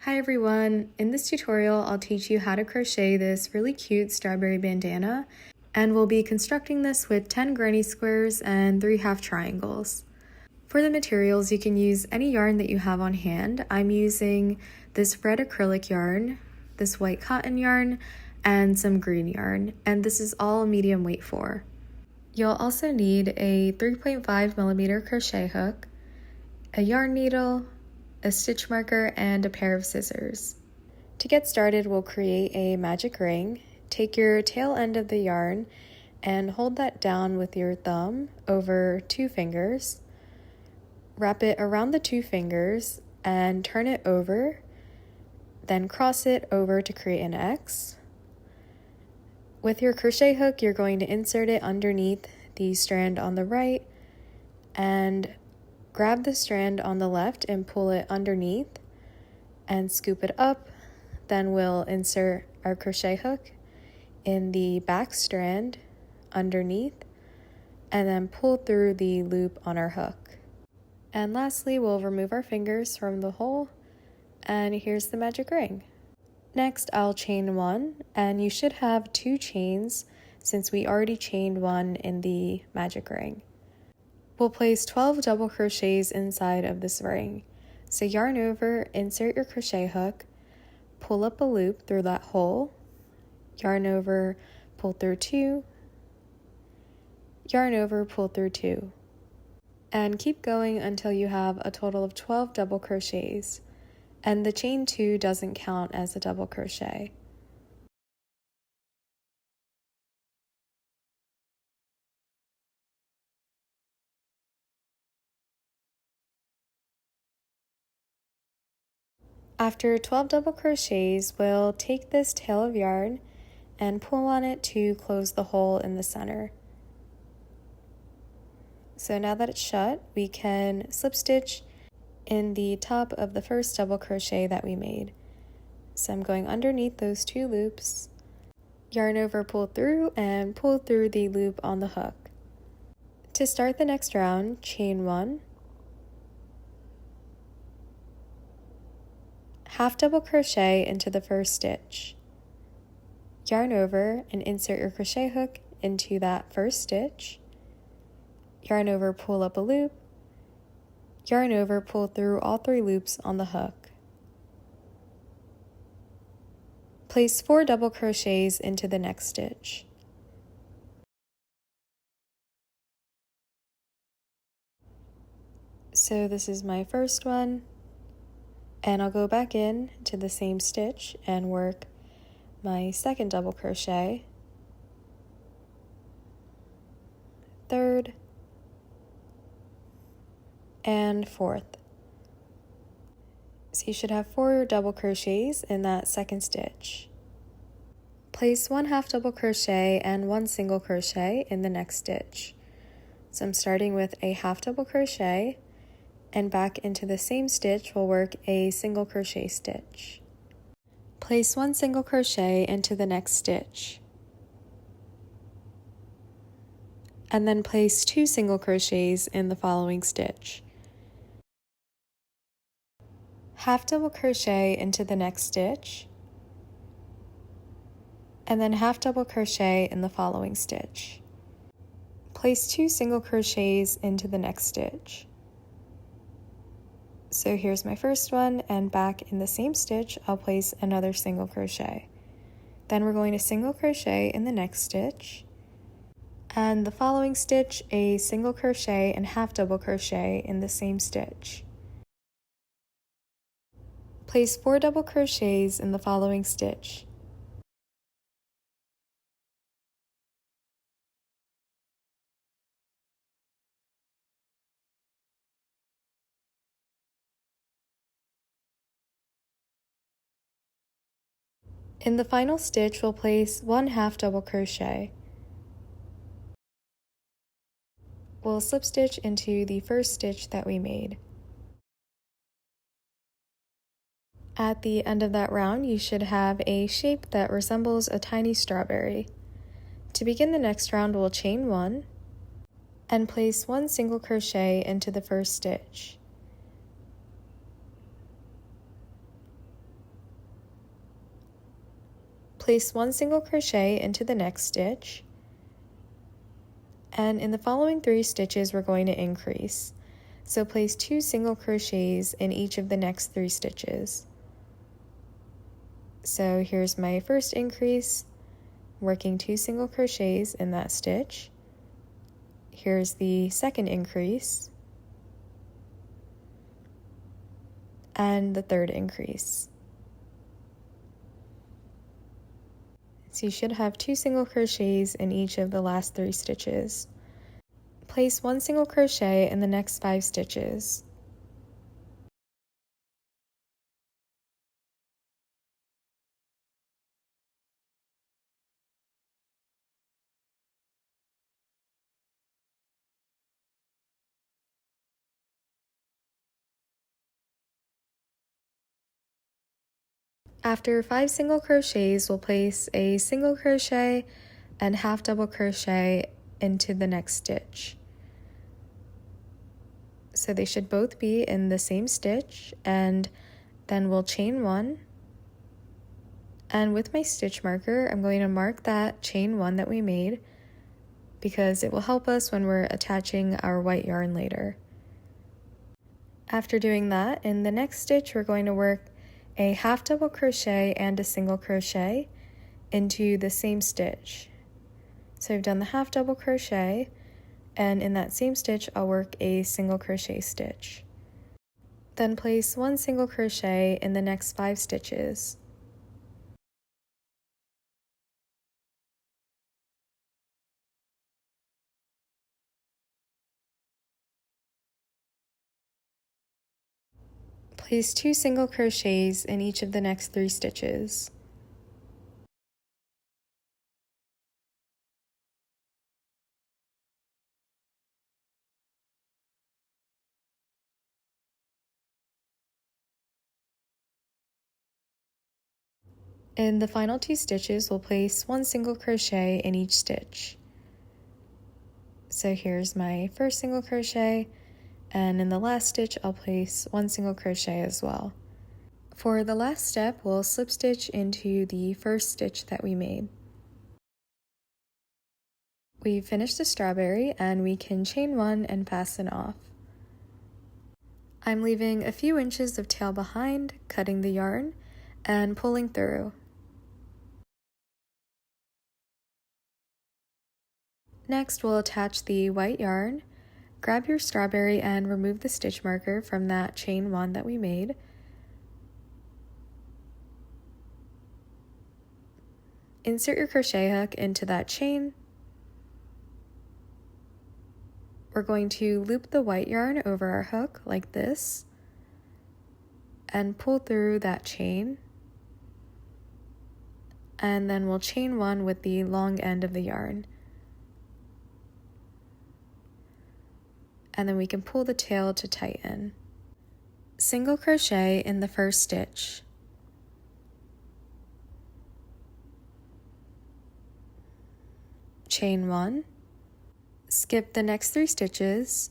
Hi everyone! In this tutorial, I'll teach you how to crochet this really cute strawberry bandana, and we'll be constructing this with 10 granny squares and 3 half triangles. For the materials, you can use any yarn that you have on hand. I'm using this red acrylic yarn, this white cotton yarn, and some green yarn, and this is all medium weight for. You'll also need a 3.5mm crochet hook, a yarn needle, a stitch marker, and a pair of scissors. To get started, we'll create a magic ring. Take your tail end of the yarn and hold that down with your thumb over 2 fingers. Wrap it around the 2 fingers and turn it over, then cross it over to create an X. With your crochet hook, you're going to insert it underneath the strand on the right and grab the strand on the left and pull it underneath and scoop it up. Then we'll insert our crochet hook in the back strand underneath and then pull through the loop on our hook. And lastly, we'll remove our fingers from the hole, and here's the magic ring. Next, I'll chain 1, and you should have 2 chains since we already chained 1 in the magic ring. We'll place 12 double crochets inside of this ring. So yarn over, insert your crochet hook, pull up a loop through that hole, yarn over, pull through 2, yarn over, pull through 2. And keep going until you have a total of 12 double crochets. And the chain 2 doesn't count as a double crochet. After 12 double crochets, we'll take this tail of yarn and pull on it to close the hole in the center. So now that it's shut, we can slip stitch in the top of the first double crochet that we made. So I'm going underneath those 2 loops, yarn over, pull through, and pull through the loop on the hook. To start the next round, chain 1, half double crochet into the first stitch, yarn over and insert your crochet hook into that first stitch, yarn over, pull up a loop, yarn over, pull through all 3 loops on the hook. Place 4 double crochets into the next stitch. So this is my first one, and I'll go back in to the same stitch and work my second double crochet, third, and fourth. So you should have 4 double crochets in that second stitch. Place 1 half double crochet and 1 single crochet in the next stitch. So I'm starting with a half double crochet, and back into the same stitch we'll work a single crochet stitch. Place 1 single crochet into the next stitch, and then place 2 single crochets in the following stitch. Half double crochet into the next stitch, and then half double crochet in the following stitch. Place 2 single crochets into the next stitch. So here's my first one, and back in the same stitch I'll place another single crochet. Then we're going to single crochet in the next stitch, and the following stitch a single crochet and half double crochet in the same stitch. Place 4 double crochets in the following stitch. In the final stitch, we'll place 1 half double crochet. We'll slip stitch into the first stitch that we made. At the end of that round, you should have a shape that resembles a tiny strawberry. To begin the next round, we'll chain 1 and place 1 single crochet into the first stitch. Place 1 single crochet into the next stitch, and in the following 3 stitches we're going to increase. So place 2 single crochets in each of the next 3 stitches. So here's my first increase, working 2 single crochets in that stitch. Here's the second increase, and the third increase. So you should have 2 single crochets in each of the last 3 stitches. Place 1 single crochet in the next 5 stitches. After 5 single crochets, we'll place a single crochet and half double crochet into the next stitch. So they should both be in the same stitch, and then we'll chain 1. And with my stitch marker, I'm going to mark that chain 1 that we made because it will help us when we're attaching our white yarn later. After doing that, in the next stitch, we're going to work a half double crochet and a single crochet into the same stitch. So I've done the half double crochet, and in that same stitch I'll work a single crochet stitch. Then place 1 single crochet in the next 5 stitches. Place 2 single crochets in each of the next 3 stitches. In the final 2 stitches, we'll place 1 single crochet in each stitch. So here's my first single crochet, and in the last stitch I'll place 1 single crochet as well. For the last step, we'll slip stitch into the first stitch that we made. We've finished the strawberry, and we can chain 1 and fasten off. I'm leaving a few inches of tail behind, cutting the yarn, and pulling through. Next, we'll attach the white yarn. Grab your strawberry and remove the stitch marker from that chain 1 that we made. Insert your crochet hook into that chain. We're going to loop the white yarn over our hook like this and pull through that chain. And then we'll chain 1 with the long end of the yarn. And then we can pull the tail to tighten. Single crochet in the first stitch. Chain 1. Skip the next 3 stitches.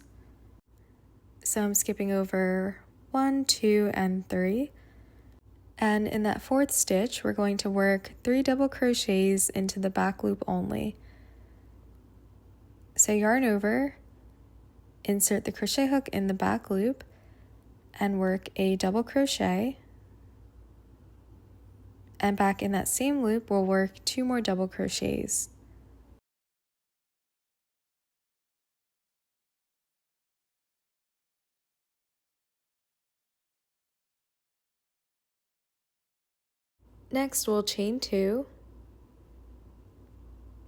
So I'm skipping over 1, 2, and 3. And in that 4th stitch, we're going to work 3 double crochets into the back loop only. So yarn over, insert the crochet hook in the back loop, and work a double crochet. And back in that same loop, we'll work 2 more double crochets. Next, we'll chain 2.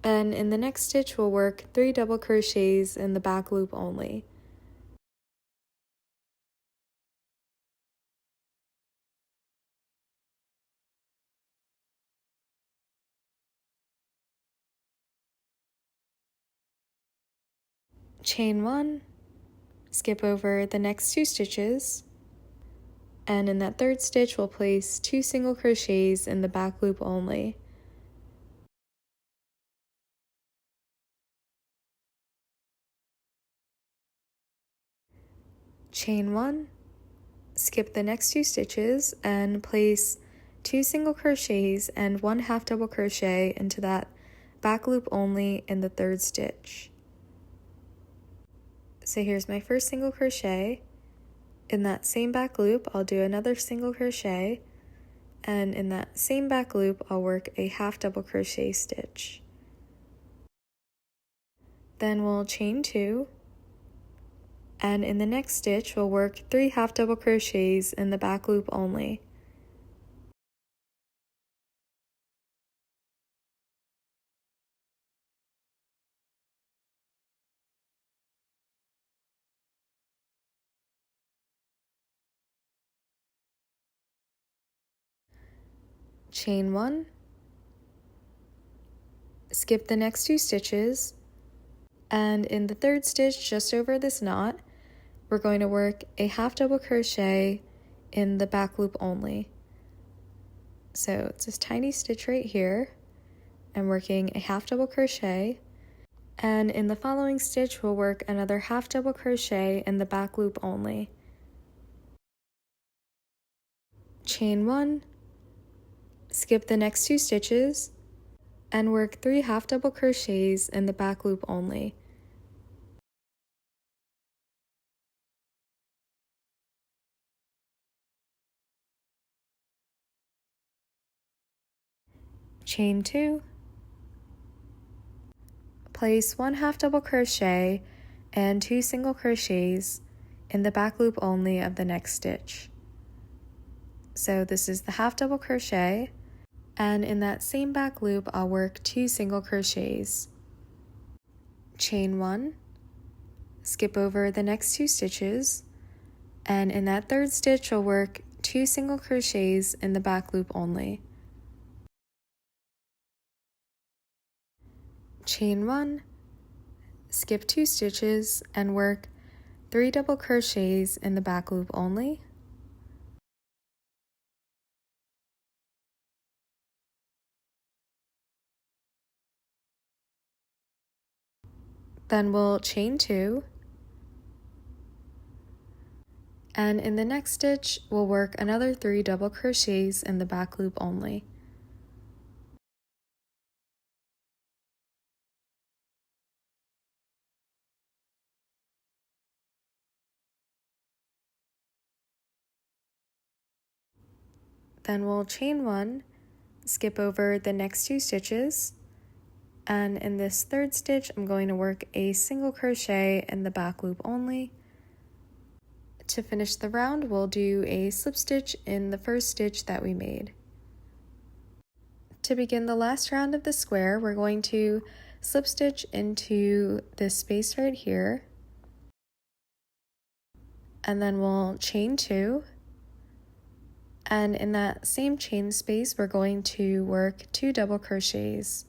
And in the next stitch, we'll work 3 double crochets in the back loop only. Chain 1, skip over the next 2 stitches, and in that 3rd stitch we'll place 2 single crochets in the back loop only. Chain 1, skip the next 2 stitches and place 2 single crochets and 1 half double crochet into that back loop only in the 3rd stitch. So here's my first single crochet. In that same back loop, I'll do another single crochet, and in that same back loop, I'll work a half double crochet stitch. Then we'll chain 2, and in the next stitch, we'll work 3 half double crochets in the back loop only. Chain 1, skip the next 2 stitches, and in the 3rd stitch just over this knot, we're going to work a half double crochet in the back loop only. So it's this tiny stitch right here. I'm working a half double crochet, and in the following stitch we'll work another half double crochet in the back loop only. Chain 1, skip the next 2 stitches, and work 3 half double crochets in the back loop only. Chain 2, place 1 half double crochet and 2 single crochets in the back loop only of the next stitch. So this is the half double crochet, and in that same back loop I'll work 2 single crochets. Chain 1, skip over the next 2 stitches, and in that 3rd stitch I'll work 2 single crochets in the back loop only. Chain 1, skip 2 stitches and work 3 double crochets in the back loop only. Then we'll chain 2, and in the next stitch we'll work another 3 double crochets in the back loop only. Then we'll chain 1, skip over the next 2 stitches, and in this 3rd stitch I'm going to work a single crochet in the back loop only. To finish the round, we'll do a slip stitch in the 1st stitch that we made. To begin the last round of the square, we're going to slip stitch into this space right here, and then we'll chain 2, and in that same chain space we're going to work 2 double crochets.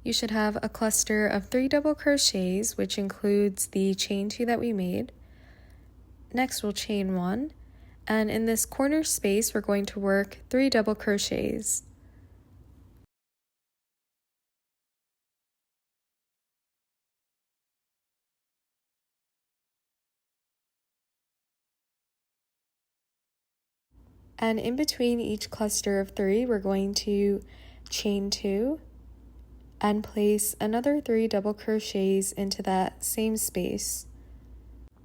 You should have a cluster of 3 double crochets, which includes the chain 2 that we made. Next we'll chain 1, and in this corner space we're going to work 3 double crochets. And in between each cluster of 3 we're going to chain 2 and place another 3 double crochets into that same space.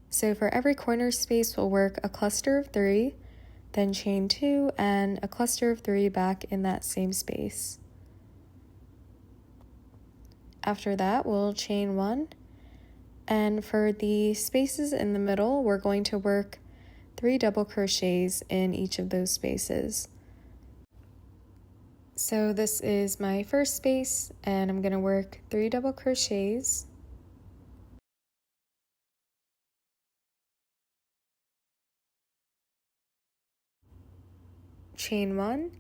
So for every corner space we'll work a cluster of 3, then chain 2 and a cluster of 3 back in that same space. After that we'll chain 1, and for the spaces in the middle we're going to work 3 double crochets in each of those spaces. So this is my first space, and I'm going to work 3 double crochets. Chain 1,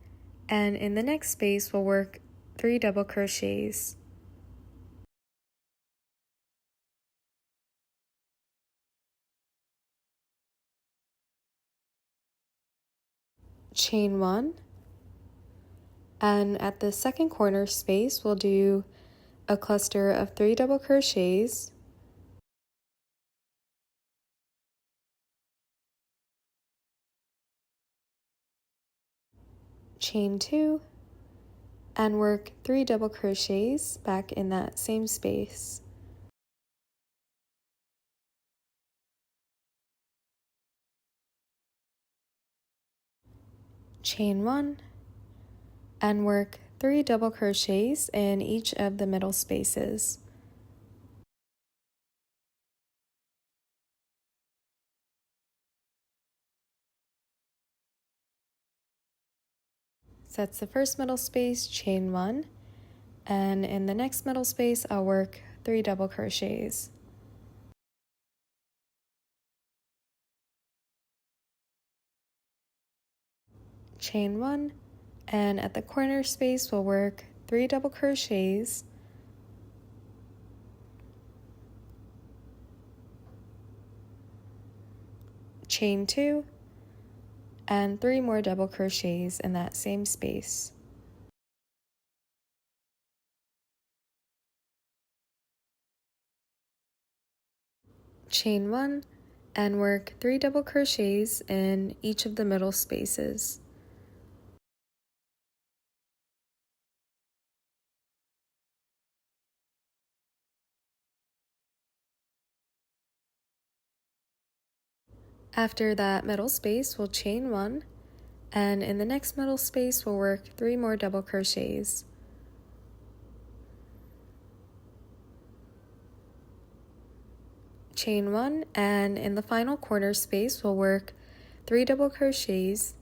and in the next space we'll work 3 double crochets. Chain 1, and at the second corner space we'll do a cluster of 3 double crochets, chain 2, and work 3 double crochets back in that same space. Chain 1, and work 3 double crochets in each of the middle spaces. So that's the first middle space, chain 1, and in the next middle space I'll work 3 double crochets. Chain 1, and at the corner space we'll work 3 double crochets, chain 2, and 3 more double crochets in that same space. Chain 1, and work 3 double crochets in each of the middle spaces. After that middle space, we'll chain 1, and in the next middle space, we'll work 3 more double crochets. Chain 1, and in the final corner space, we'll work 3 double crochets,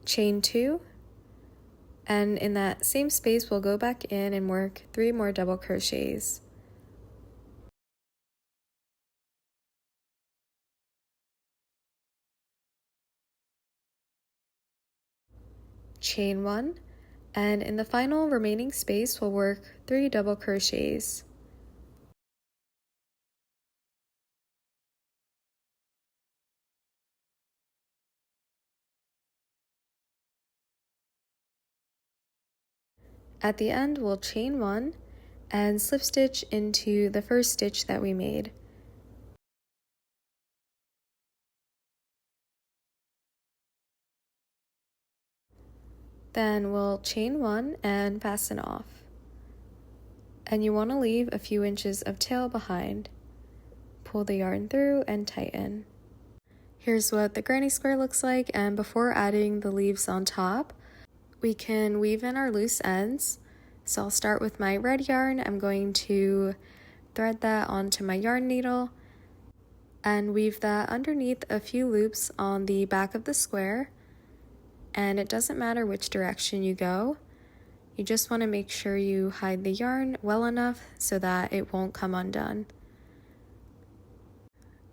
chain 2, and in that same space, we'll go back in and work 3 more double crochets. Chain 1, and in the final remaining space, we'll work 3 double crochets. At the end, we'll chain 1 and slip stitch into the first stitch that we made. Then we'll chain 1 and fasten off. And you want to leave a few inches of tail behind. Pull the yarn through and tighten. Here's what the granny square looks like, and before adding the leaves on top, we can weave in our loose ends. So I'll start with my red yarn. I'm going to thread that onto my yarn needle and weave that underneath a few loops on the back of the square. And it doesn't matter which direction you go. You just want to make sure you hide the yarn well enough so that it won't come undone.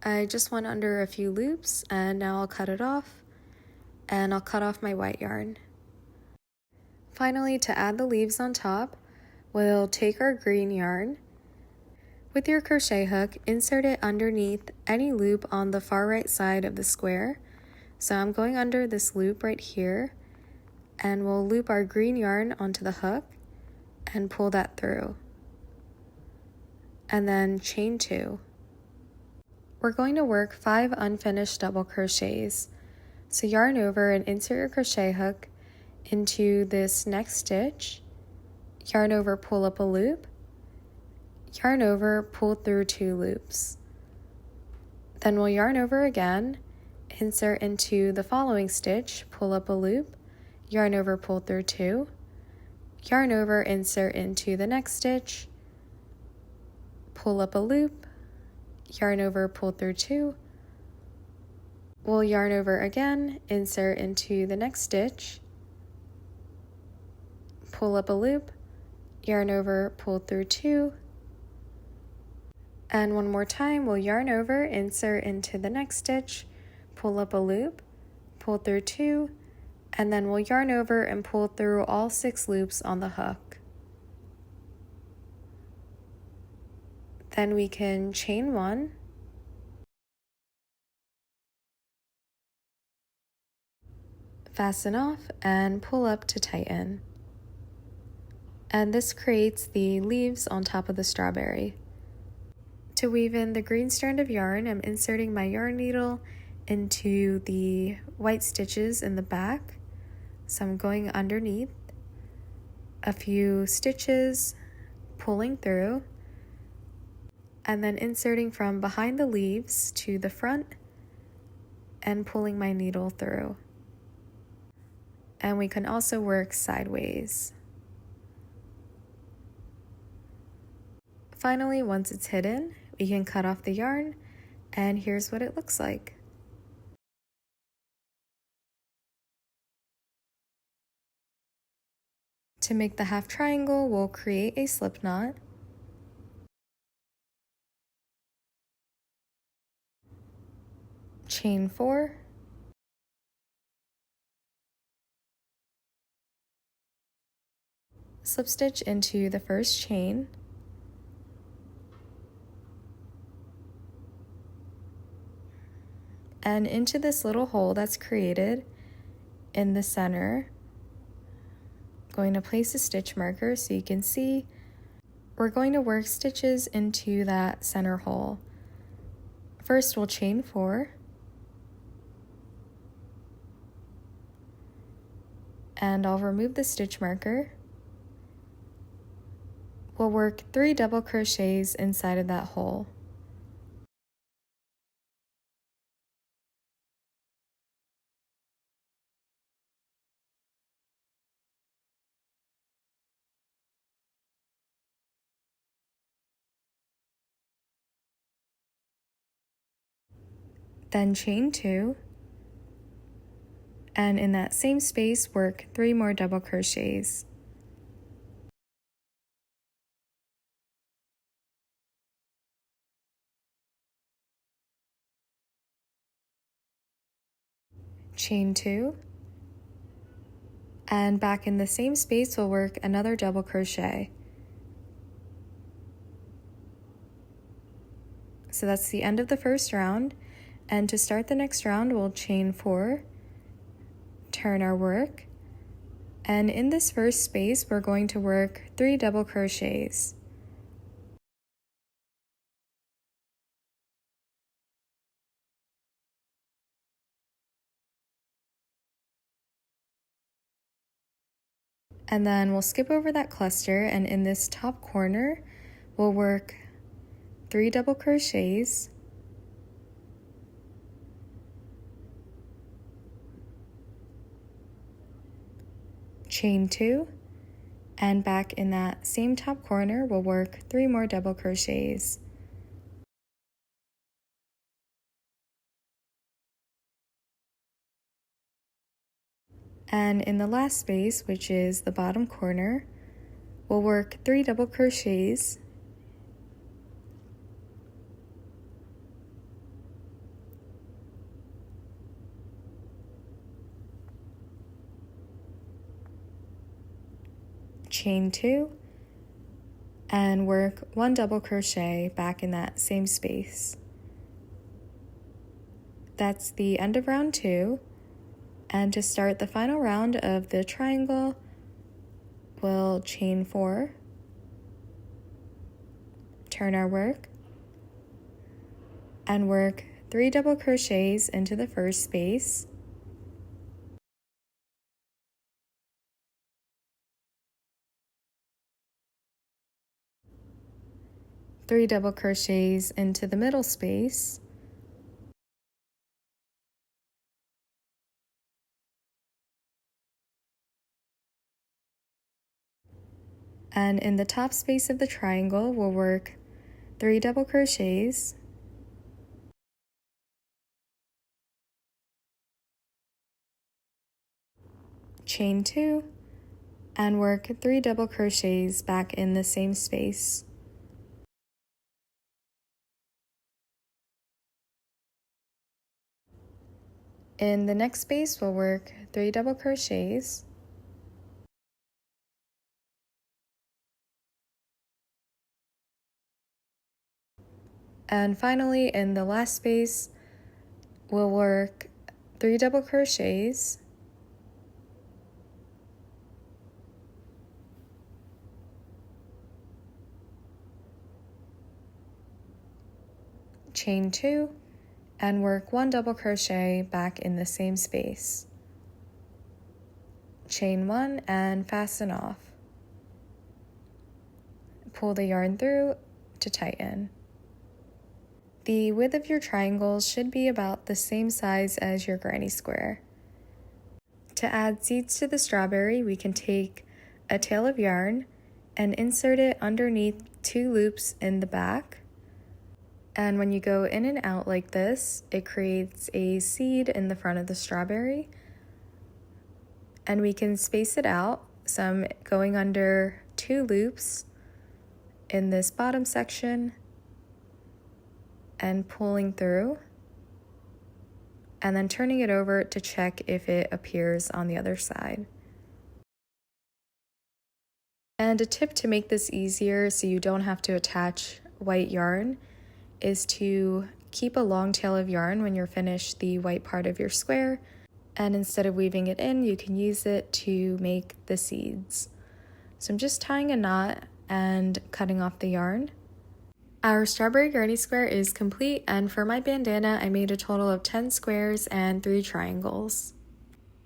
I just went under a few loops and now I'll cut it off, and I'll cut off my white yarn. Finally, to add the leaves on top, we'll take our green yarn. With your crochet hook, insert it underneath any loop on the far right side of the square. So I'm going under this loop right here, and we'll loop our green yarn onto the hook and pull that through. And then chain 2. We're going to work 5 unfinished double crochets. So yarn over and insert your crochet hook into this next stitch, yarn over, pull up a loop, yarn over, pull through 2 loops. Then we'll yarn over again, insert into the following stitch, pull up a loop, yarn over, pull through 2, yarn over, insert into the next stitch, pull up a loop, yarn over, pull through 2, we'll yarn over again, insert into the next stitch, pull up a loop, yarn over, pull through 2, and one more time we'll yarn over, insert into the next stitch, pull up a loop, pull through 2, and then we'll yarn over and pull through all 6 loops on the hook. Then we can chain 1, fasten off and pull up to tighten. And this creates the leaves on top of the strawberry. To weave in the green strand of yarn, I'm inserting my yarn needle into the white stitches in the back. So I'm going underneath a few stitches, pulling through, and then inserting from behind the leaves to the front and pulling my needle through. And we can also work sideways. Finally, once it's hidden, we can cut off the yarn, and here's what it looks like. To make the half triangle, we'll create a slip knot. Chain 4. Slip stitch into the first chain. And into this little hole that's created in the center, going to place a stitch marker so you can see. We're going to work stitches into that center hole. First, we'll chain 4. And I'll remove the stitch marker. We'll work 3 double crochets inside of that hole. Then chain 2, and in that same space work 3 more double crochets. Chain 2, and back in the same space we'll work another double crochet. So that's the end of the first round, and to start the next round we'll chain 4, turn our work, and in this first space we're going to work 3 double crochets. And then we'll skip over that cluster, and in this top corner we'll work 3 double crochets, chain 2, and back in that same top corner we'll work 3 more double crochets. And in the last space, which is the bottom corner, we'll work 3 double crochets, chain 2, and work 1 double crochet back in that same space. That's the end of round 2. And to start the final round of the triangle, we'll chain 4, turn our work, and work 3 double crochets into the first space, three double crochets into the middle space, and in the top space of the triangle we'll work 3 double crochets, chain 2, and work 3 double crochets back in the same space. In the next space we'll work 3 double crochets, and finally in the last space we'll work 3 double crochets, chain 2, and work 1 double crochet back in the same space. Chain 1 and fasten off. Pull the yarn through to tighten. The width of your triangles should be about the same size as your granny square. To add seeds to the strawberry, we can take a tail of yarn and insert it underneath 2 loops in the back. And when you go in and out like this, it creates a seed in the front of the strawberry. And we can space it out, some going under 2 loops in this bottom section and pulling through, and then turning it over to check if it appears on the other side. And a tip to make this easier so you don't have to attach white yarn is to keep a long tail of yarn when you're finished the white part of your square, and instead of weaving it in, you can use it to make the seeds. So I'm just tying a knot and cutting off the yarn. Our strawberry granny square is complete, and for my bandana I made a total of 10 squares and 3 triangles.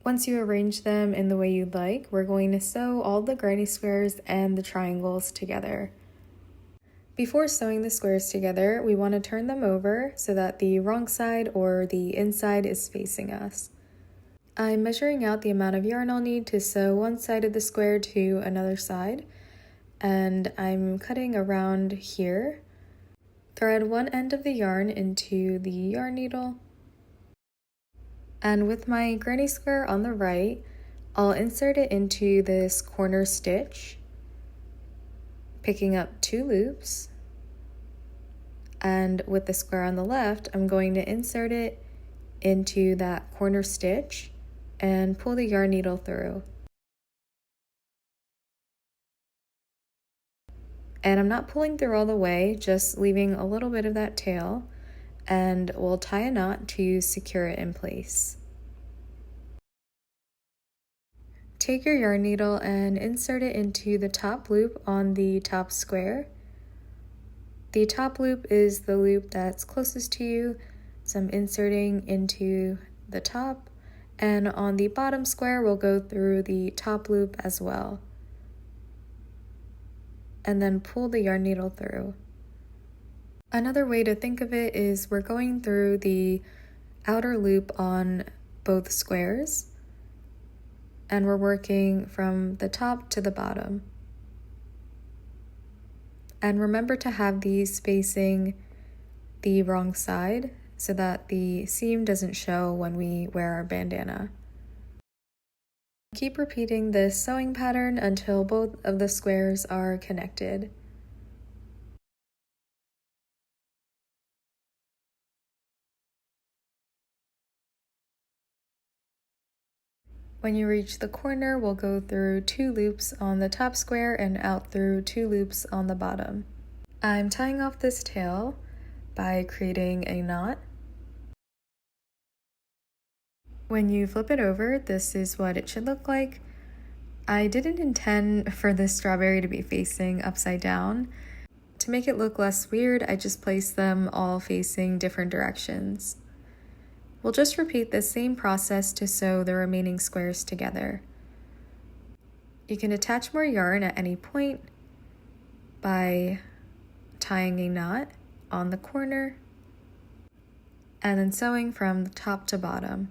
Once you arrange them in the way you'd like, we're going to sew all the granny squares and the triangles together. Before sewing the squares together, we want to turn them over so that the wrong side or the inside is facing us. I'm measuring out the amount of yarn I'll need to sew one side of the square to another side, and I'm cutting around here. Thread one end of the yarn into the yarn needle, and with my granny square on the right, I'll insert it into this corner stitch, picking up 2 loops, and with the square on the left, I'm going to insert it into that corner stitch and pull the yarn needle through. And I'm not pulling through all the way, just leaving a little bit of that tail, and we'll tie a knot to secure it in place. Take your yarn needle and insert it into the top loop on the top square. The top loop is the loop that's closest to you, so I'm inserting into the top, and on the bottom square we'll go through the top loop as well, and then pull the yarn needle through. Another way to think of it is we're going through the outer loop on both squares, and we're working from the top to the bottom. And remember to have these facing the wrong side so that the seam doesn't show when we wear our bandana. Keep repeating this sewing pattern until both of the squares are connected. When you reach the corner, we'll go through 2 loops on the top square and out through 2 loops on the bottom. I'm tying off this tail by creating a knot. When you flip it over, this is what it should look like. I didn't intend for this strawberry to be facing upside down. To make it look less weird, I just placed them all facing different directions. We'll just repeat the same process to sew the remaining squares together. You can attach more yarn at any point by tying a knot on the corner and then sewing from the top to bottom.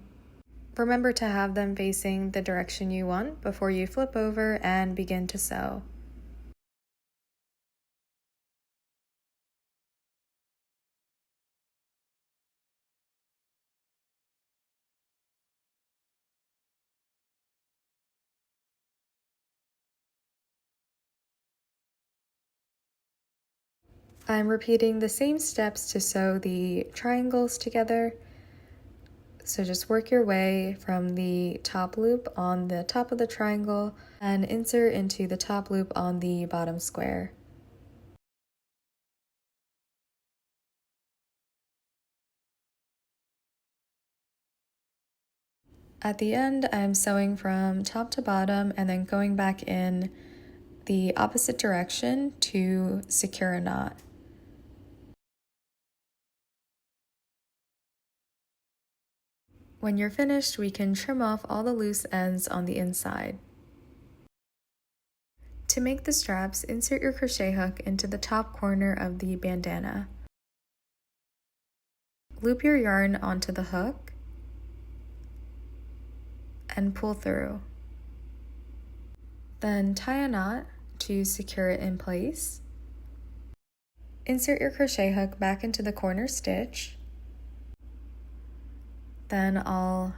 Remember to have them facing the direction you want before you flip over and begin to sew. I'm repeating the same steps to sew the triangles together. So just work your way from the top loop on the top of the triangle and insert into the top loop on the bottom square. At the end, I'm sewing from top to bottom and then going back in the opposite direction to secure a knot. When you're finished, we can trim off all the loose ends on the inside. To make the straps, insert your crochet hook into the top corner of the bandana. Loop your yarn onto the hook and pull through. Then tie a knot to secure it in place. Insert your crochet hook back into the corner stitch. Then I'll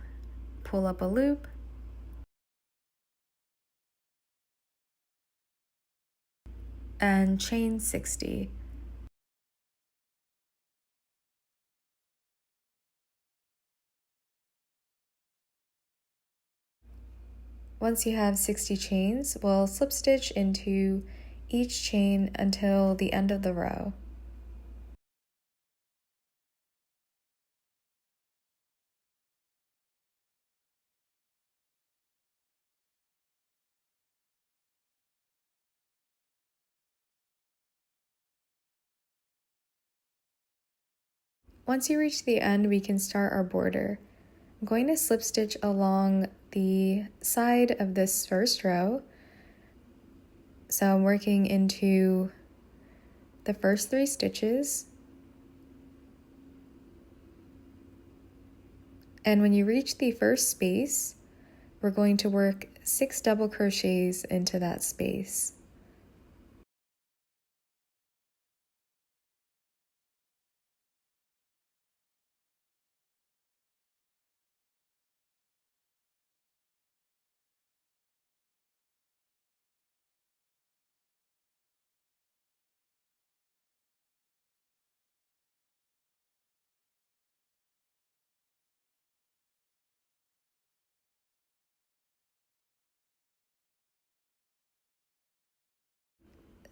pull up a loop and chain 60. Once you have 60 chains, we'll slip stitch into each chain until the end of the row. Once you reach the end, we can start our border. I'm going to slip stitch along the side of this first row. So I'm working into the first 3 stitches. And when you reach the first space, we're going to work 6 double crochets into that space.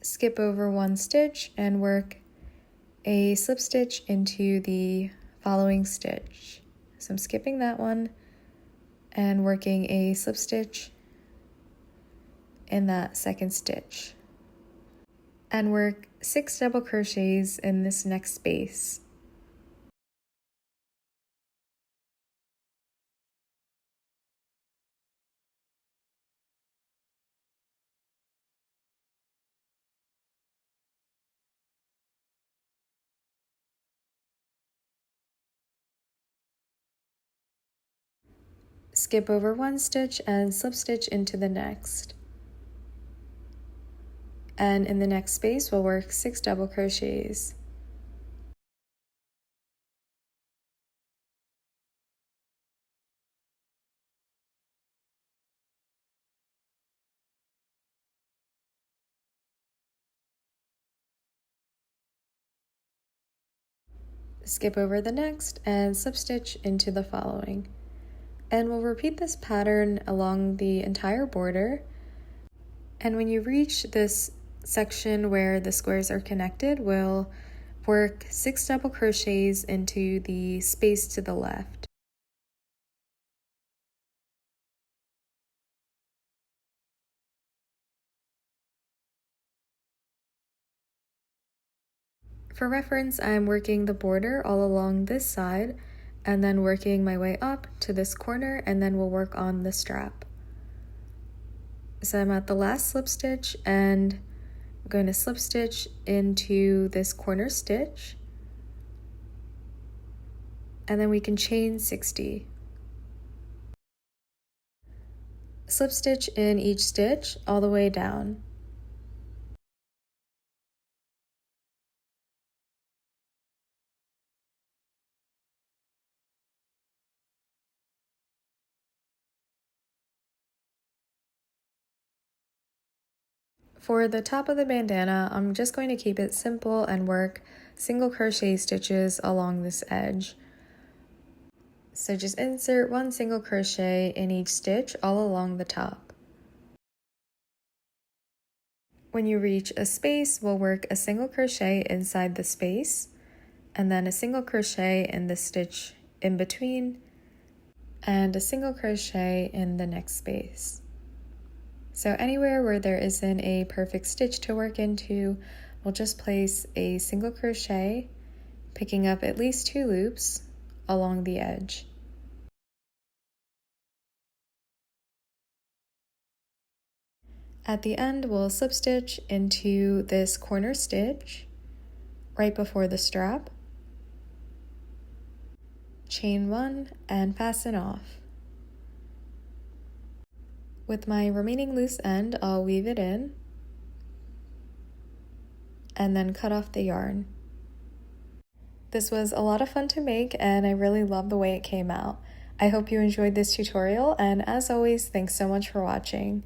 Skip over 1 stitch and work a slip stitch into the following stitch. So I'm skipping that one and working a slip stitch in that second stitch. And work 6 double crochets in this next space. Skip over 1 stitch and slip stitch into the next. And in the next space, we'll work 6 double crochets. Skip over the next and slip stitch into the following. And we'll repeat this pattern along the entire border. And when you reach this section where the squares are connected, we'll work 6 double crochets into the space to the left. For reference, I'm working the border all along this side and then working my way up to this corner, and then we'll work on the strap. So I'm at the last slip stitch and I'm going to slip stitch into this corner stitch, and then we can chain 60. Slip stitch in each stitch all the way down. For the top of the bandana, I'm just going to keep it simple and work single crochet stitches along this edge. So just insert 1 single crochet in each stitch all along the top. When you reach a space, we'll work a single crochet inside the space, and then a single crochet in the stitch in between, and a single crochet in the next space. So anywhere where there isn't a perfect stitch to work into, we'll just place a single crochet, picking up at least 2 loops along the edge. At the end, we'll slip stitch into this corner stitch right before the strap, chain 1, and fasten off. With my remaining loose end, I'll weave it in and then cut off the yarn. This was a lot of fun to make and I really love the way it came out. I hope you enjoyed this tutorial, and as always, thanks so much for watching.